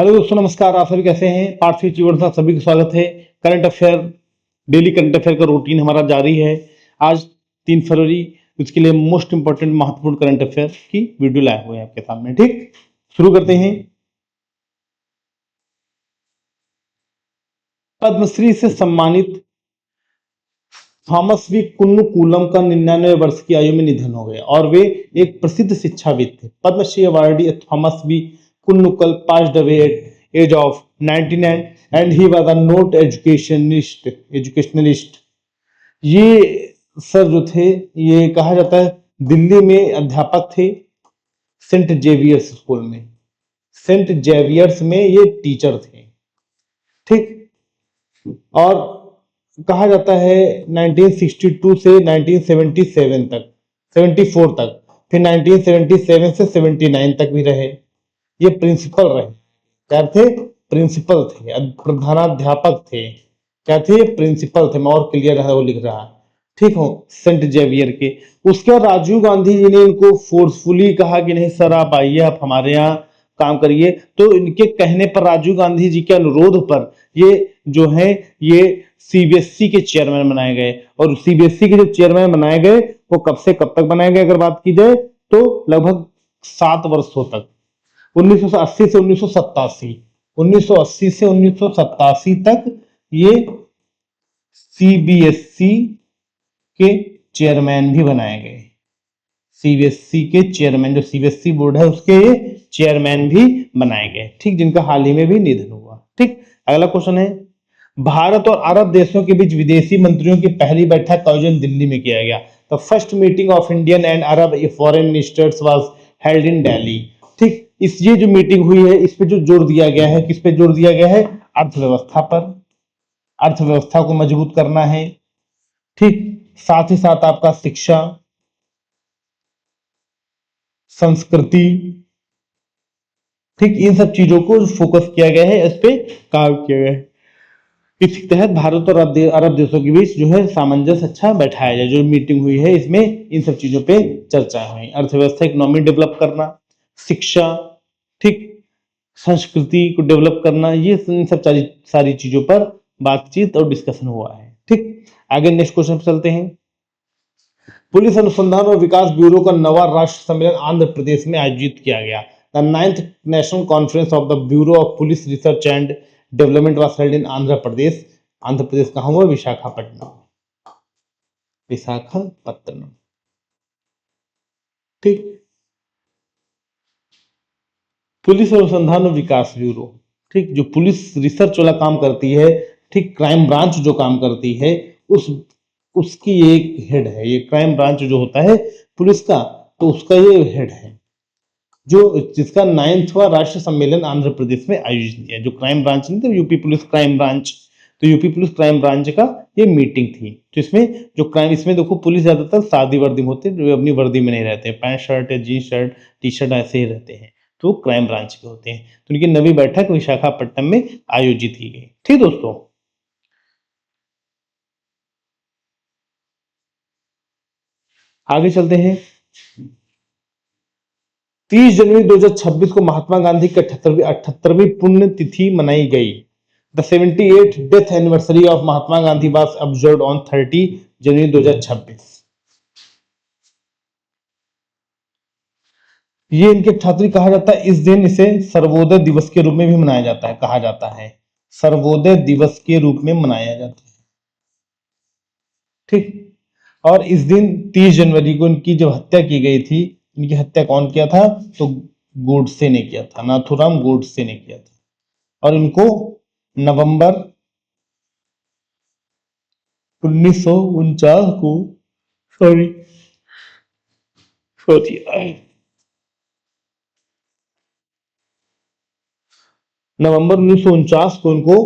Hello दोस्तों, नमस्कार। आप सभी कैसे हैं? पार्थिव जीवन का सभी का स्वागत है। Current affair, daily current affair का रूटीन हमारा जारी है। आज 3 फरवरी, उसके लिए मोस्ट इंपोर्टेंट महत्वपूर्ण करंट अफेयर की वीडियो लाए हुए हैं आपके सामने। ठीक, शुरू करते हैं। पद्मश्री से सम्मानित थॉमस वी कुन्नुकूलम का 99 वर्ष की आयु में निधन हो गया और वे एक प्रसिद्ध शिक्षाविद थे। Padmashri awardee Thomas V Kunnukal passed away at age of 99 and he was a noted educationalist. ये सर जो थे, ये कहा जाता है दिल्ली में अध्यापक थे, सेंट जेवियर्स स्कूल में। सेंट जेवियर्स में ये टीचर थे। ठीक, और कहा जाता है 1962 से 1977 तक, 74 तक, फिर 1977 से 79 तक भी रहे। ये प्रिंसिपल रहे। क्या थे? प्रिंसिपल थे, प्रधानाध्यापक थे। क्या थे? प्रिंसिपल थे। मैं और क्लियर है वो लिख रहा। ठीक हो, सेंट जेवियर के। उसके बाद राजीव गांधी जी ने इनको फोर्सफुली कहा कि नहीं सर, आप आइए, आप हमारे यहाँ काम करिए। तो इनके कहने पर, राजीव गांधी जी के अनुरोध पर, ये जो है ये सीबीएसई के चेयरमैन बनाए गए। और सीबीएसई के जो चेयरमैन बनाए गए वो कब से कब तक बनाए गए अगर बात की जाए तो लगभग 7 वर्षों तक, 1980 से 1987, 1980 से 1987 तक ये सीबीएसई के चेयरमैन भी बनाए गए। सीबीएसई के चेयरमैन, जो सीबीएसई बोर्ड है उसके ये चेयरमैन भी बनाए गए। ठीक, जिनका हाल ही में भी निधन हुआ। ठीक, अगला क्वेश्चन है, भारत और अरब देशों के बीच विदेशी मंत्रियों की पहली बैठक का आयोजन दिल्ली में किया गया। The first meeting of Indian and Arab foreign ministers was held इन दिल्ली। ठीक, ये जो मीटिंग हुई है, इस पे जो जोर दिया गया है, किस पे जोर दिया गया है? अर्थव्यवस्था पर। अर्थव्यवस्था को मजबूत करना है। ठीक, साथ ही साथ आपका शिक्षा, संस्कृति, ठीक, इन सब चीजों को फोकस किया गया है, इस पे काम किया गया है। इसके तहत भारत और अरब देशों के बीच जो है सामंजस्य अच्छा बैठाया जाए। जो मीटिंग हुई है इसमें इन सब चीजों पे चर्चा हुई। अर्थव्यवस्था, इकोनॉमी डेवलप करना, शिक्षा, ठीक, संस्कृति को डेवलप करना, ये इन सब सारी चीजों पर बातचीत और डिस्कशन हुआ है। ठीक, आगे नेक्स्ट क्वेश्चन पे चलते हैं। पुलिस अनुसंधान और विकास ब्यूरो का 9वां राष्ट्रीय सम्मेलन आंध्र प्रदेश में आयोजित किया गया। The 9th national conference of the bureau of police research and development was held in Andhra Pradesh. Andhra Pradesh कहाँ हुआ? विशाखापट्टनम। विशाखापट्टनम। ठीक, पुलिस अनुसंधान और विकास ब्यूरो, ठीक, जो पुलिस रिसर्च वाला काम करती है, ठीक, क्राइम ब्रांच जो काम करती है, उसकी एक हेड है ये। क्राइम ब्रांच जो होता है पुलिस का, तो उसका ये हेड है, जो जिसका 9वां राष्ट्रीय सम्मेलन आंध्र प्रदेश में आयोजित किया। जो क्राइम ब्रांच नहीं थे, यूपी पुलिस क्राइम ब्रांच, तो यूपी पुलिस क्राइम ब्रांच का ये मीटिंग थी। तो इसमें जो क्राइम, इसमें देखो पुलिस ज्यादातर सादी वर्दी में होते हैं, जो अपनी वर्दी में नहीं रहते, पैंट शर्ट या जीन्स शर्ट टी शर्ट ऐसे ही रहते हैं, तो क्राइम ब्रांच के होते हैं। तो उनकी 9वीं बैठक विशाखापट्टनम में आयोजित की गई। ठीक दोस्तों, आगे चलते हैं। 30 जनवरी 2026 को महात्मा गांधी की 78वीं पुण्यतिथि मनाई गई। The 78th death anniversary of Mahatma Gandhi was observed on 30 जनवरी 2026। ये इनके छात्री कहा जाता है। इस दिन इसे सर्वोदय दिवस के रूप में भी मनाया जाता है, कहा जाता है सर्वोदय दिवस के रूप में मनाया जाता है। ठीक, और इस दिन 30 जनवरी को इनकी जब हत्या की गई थी, इनकी हत्या कौन किया था? तो गोडसे ने किया था, नाथुराम गोडसे ने किया था। और इनको नवंबर 1949 को, सॉरी नवंबर 1949 को इनको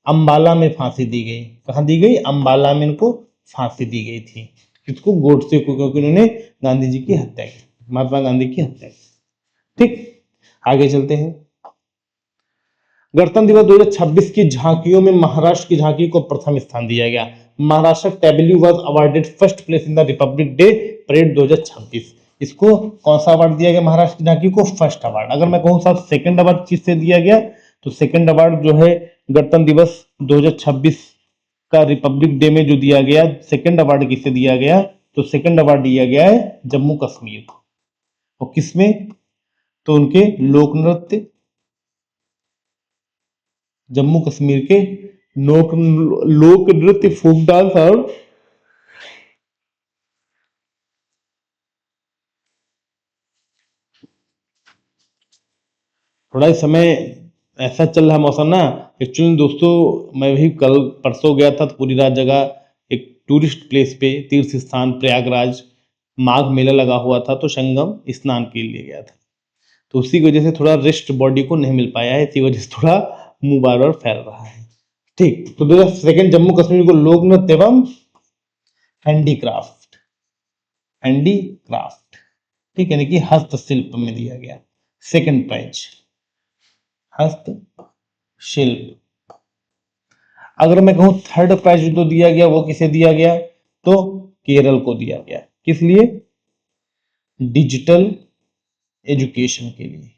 अंबाला में फांसी दी गई। कहां दी गई? अंबाला में इनको फांसी दी गई थी। किसको? गोडसे को, क्योंकि उन्होंने गांधी जी की हत्या की, महात्मा गांधी की हत्या की। ठीक, आगे चलते हैं। गणतंत्र दिवस 2026 की झांकियों में महाराष्ट्र की झांकी को प्रथम स्थान दिया गया। Maharashtra tableau was awarded first place in the Republic day parade 2026। इसको कौन सा अवार्ड दिया गया? महाराष्ट्र की झांकी को फर्स्ट अवार्ड। अगर मैं कहूँ साहब सेकंड अवार्ड किससे दिया गया, तो सेकंड अवार्ड जो है गणतंत्र दिवस 2026 का रिपब्लिक डे में जो दिया गया, सेकंड अवार्ड किसे दिया गया, तो सेकंड अवार्ड दिया गया है जम्मू कश्मीर को। और किसमें, तो उनके लोक नृत्य, जम्मू कश्मीर के लोक नृत्य, फोक डांस और थोड़ा इस समय ऐसा चल रहा मौसम ना, एक्चुअली दोस्तों मैं भी कल परसों गया था तो पूरी रात जगह एक टूरिस्ट प्लेस पे, तीर्थ स्थान प्रयागराज, माघ मेला लगा हुआ था तो संगम स्नान के लिए गया था, तो उसी की वजह से थोड़ा रेस्ट बॉडी को नहीं मिल पाया है, इसी वजह से थोड़ा मुंह बार बार फैल रहा है। ठीक, तो 2002 जम्मू कश्मीर को लोक नृत्य एवं हैंडीक्राफ्ट, हैंडीक्राफ्ट, ठीक है, यानी कि हस्तशिल्प में दिया गया सेकंड प्राइज, हस्तशिल्प। अगर मैं कहूं थर्ड प्राइज जो दिया गया वो किसे दिया गया, तो केरल को दिया गया, किस लिए, डिजिटल एजुकेशन के लिए,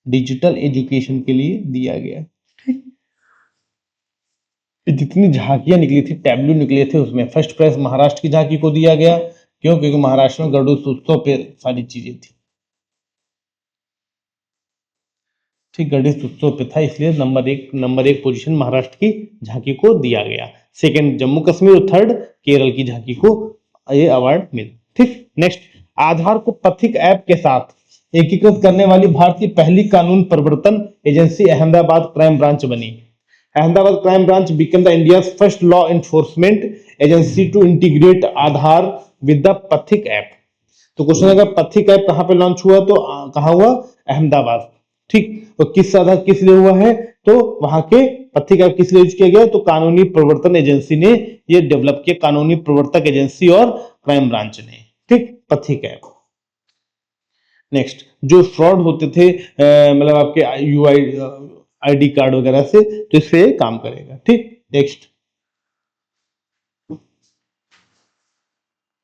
डिजिटल एजुकेशन के लिए दिया गया। जितनी झांकियां निकली थी, टैब्लू निकले थे, उसमें फर्स्ट प्राइज महाराष्ट्र की झांकी को दिया गया, क्यों, क्योंकि महाराष्ट्र में गणेश उत्सव पे सारी चीजें थी, ठीक, गणेश उत्सव पे था, इसलिए नंबर एक पोजीशन महाराष्ट्र की झांकी को दिया गया, सेकंड जम्मू कश्मीर और थर्ड केरल की झांकी को ये अवार्ड मिला। ठीक, नेक्स्ट, आधार को पथिक ऐप के साथ एकीकृत करने वाली भारत की पहली कानून प्रवर्तन एजेंसी अहमदाबाद क्राइम ब्रांच बनी। Ahmedabad crime branch became the India first law enforcement agency to integrate Aadhaar with the Pathik app. तो क्वेश्चन अगर पथिक ऐप कहां पे लॉन्च हुआ, तो कहां हुआ, अहमदाबाद। ठीक, तो किस आधार किस लिए हुआ है, तो वहां के पथिक ऐप किस लिए यूज किया गया, तो कानूनी प्रवर्तन एजेंसी ने ये डेवलप किया, कानूनी प्रवर्तक एजेंसी और क्राइम ब्रांच ने, ठीक, पथिक ऐप। नेक्स्ट, जो फ्रॉड होते थे मतलब आपके यूआई आईडी कार्ड वगैरह से, तो इससे काम करेगा। ठीक, नेक्स्ट,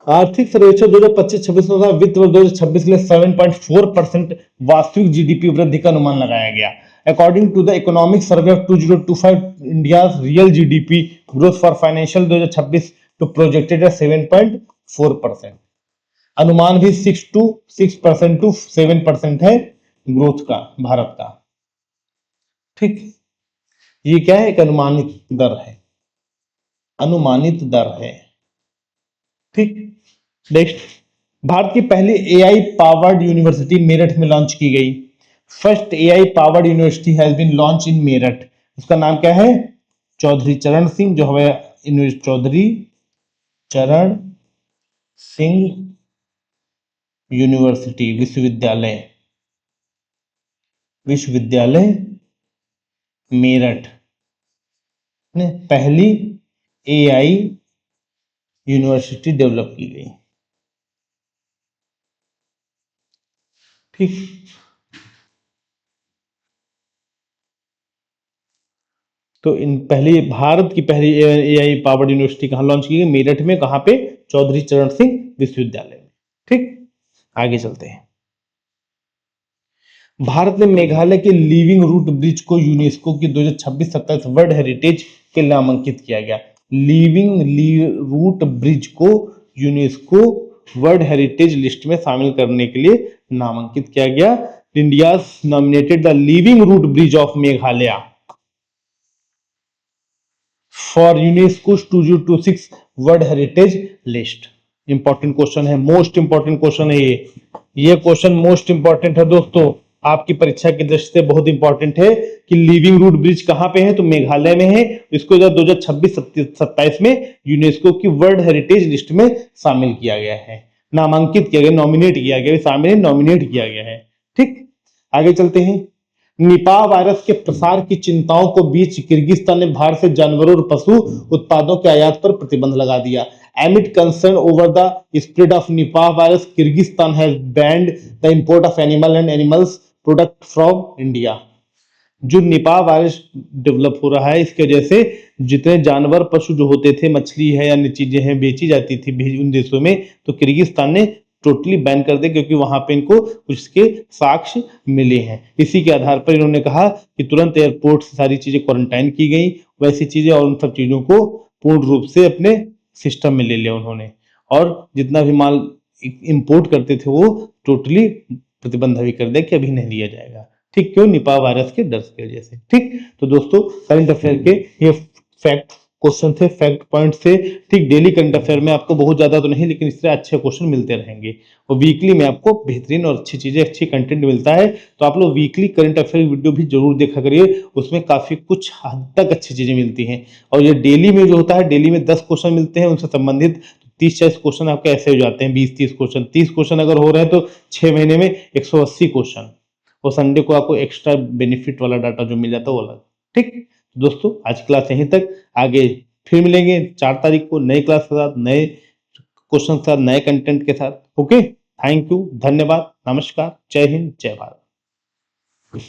आर्थिक सर्वेक्षण 2025-26 में वित्त वर्ष 2026 के लिए 7.4% वास्तविक जीडीपी वृद्धि का अनुमान लगाया गया। According to the economic survey of 2025, India real GDP growth for financial 2026 तो प्रोजेक्टेड है 7.4%। अनुमान भी 6% टू 7% है ग्रोथ का भारत का। ठीक, ये क्या है, एक अनुमानित दर है, अनुमानित दर है। ठीक, नेक्स्ट, भारत की पहली एआई पावर्ड यूनिवर्सिटी मेरठ में लॉन्च की गई। First AI powered university has been launch in Meerut. उसका नाम क्या है, चौधरी चरण सिंह, जो है चौधरी चरण सिंह यूनिवर्सिटी, विश्वविद्यालय, विश्वविद्यालय मेरठ ने पहली एआई यूनिवर्सिटी डेवलप की गई। ठीक, तो इन पहली भारत की पहली एआई पावर्ड यूनिवर्सिटी कहां लॉन्च की गई, मेरठ में, कहां पे, चौधरी चरण सिंह विश्वविद्यालय में। ठीक, आगे चलते हैं। भारत ने मेघालय के लिविंग रूट ब्रिज को यूनेस्को की 2026-27 वर्ल्ड हेरिटेज के लिए नामांकित किया गया। लिविंग रूट ब्रिज को यूनेस्को वर्ल्ड हेरिटेज लिस्ट में शामिल करने के लिए नामांकित किया गया। India nominated the living root bridge of Meghalaya for UNESCO 2026 world heritage list. Important question है, मोस्ट इंपॉर्टेंट क्वेश्चन है ये क्वेश्चन मोस्ट इंपॉर्टेंट है दोस्तों, आपकी परीक्षा की दृष्टि से बहुत इंपॉर्टेंट है कि लिविंग रूट ब्रिज कहां पे है, तो मेघालय में है। इसको 2026-27 में यूनेस्को की वर्ल्ड हेरिटेज लिस्ट में शामिल किया गया है, नामांकित किया गया, नॉमिनेट किया गया, शामिल नॉमिनेट किया गया है। ठीक, आगे चलते हैं। निपाह वायरस के प्रसार की चिंताओं को बीच किर्गिस्तान ने भारत से जानवरों और पशु उत्पादों के आयात पर प्रतिबंध लगा दिया। Amid concern over the spread of Nipah virus, Kyrgyzstan has banned the import of animals product from India. जो निपाह वायरस डेवलप हो रहा है, इसकी वजह से जितने जानवर पशु जो होते थे, मछली है या अन्य चीजें हैं, बेची जाती थी उन देशों में, तो किर्गिस्तान ने टोटली बैन कर दे, क्योंकि वहां पे इनको कुछ के साक्ष्य मिले हैं। इसी के आधार पर इन्होंने कहा कि तुरंत एयरपोर्ट से सारी चीजें क्वारंटाइन की गई, वैसी चीजें, और उन सब चीजों को पूर्ण रूप से अपने सिस्टम में ले लिया उन्होंने, और जितना भी माल इंपोर्ट करते थे वो टोटली प्रतिबंध भी कर दिया कि अभी नहीं लिया जाएगा। ठीक, क्यों? निपा वायरस के डर की वजह से। ठीक, तो दोस्तों करंट अफेयर के ये फैक्ट क्वेश्चन थे, फैक्ट पॉइंट थे। ठीक, डेली करंट अफेयर में आपको बहुत ज्यादा तो नहीं, लेकिन इस तरह अच्छे क्वेश्चन मिलते रहेंगे, और वीकली में आपको बेहतरीन और अच्छी चीजें, अच्छी कंटेंट मिलता है। तो आप लोग वीकली करंट अफेयर वीडियो भी जरूर देखा करिए, उसमें काफी कुछ हद तक अच्छी चीजें मिलती हैं। और ये डेली में जो होता है, डेली में 10 क्वेश्चन मिलते हैं उनसे संबंधित, 30-40 क्वेश्चन आपके ऐसे हो जाते हैं, 20-30 क्वेश्चन। 30 क्वेश्चन अगर हो रहे हैं तो 6 महीने में 180 क्वेश्चन, और संडे को आपको एक्स्ट्रा बेनिफिट वाला डाटा जो मिल जाता है वो अलग। ठीक, तो दोस्तों आज क्लास यहीं तक, आगे फिर मिलेंगे 4 तारीख को नए क्लास के साथ, नए क्वेश्चन के साथ, नए कंटेंट के साथ। ओके, थैंक यू, धन्यवाद, नमस्कार, जय हिंद, जय भारत।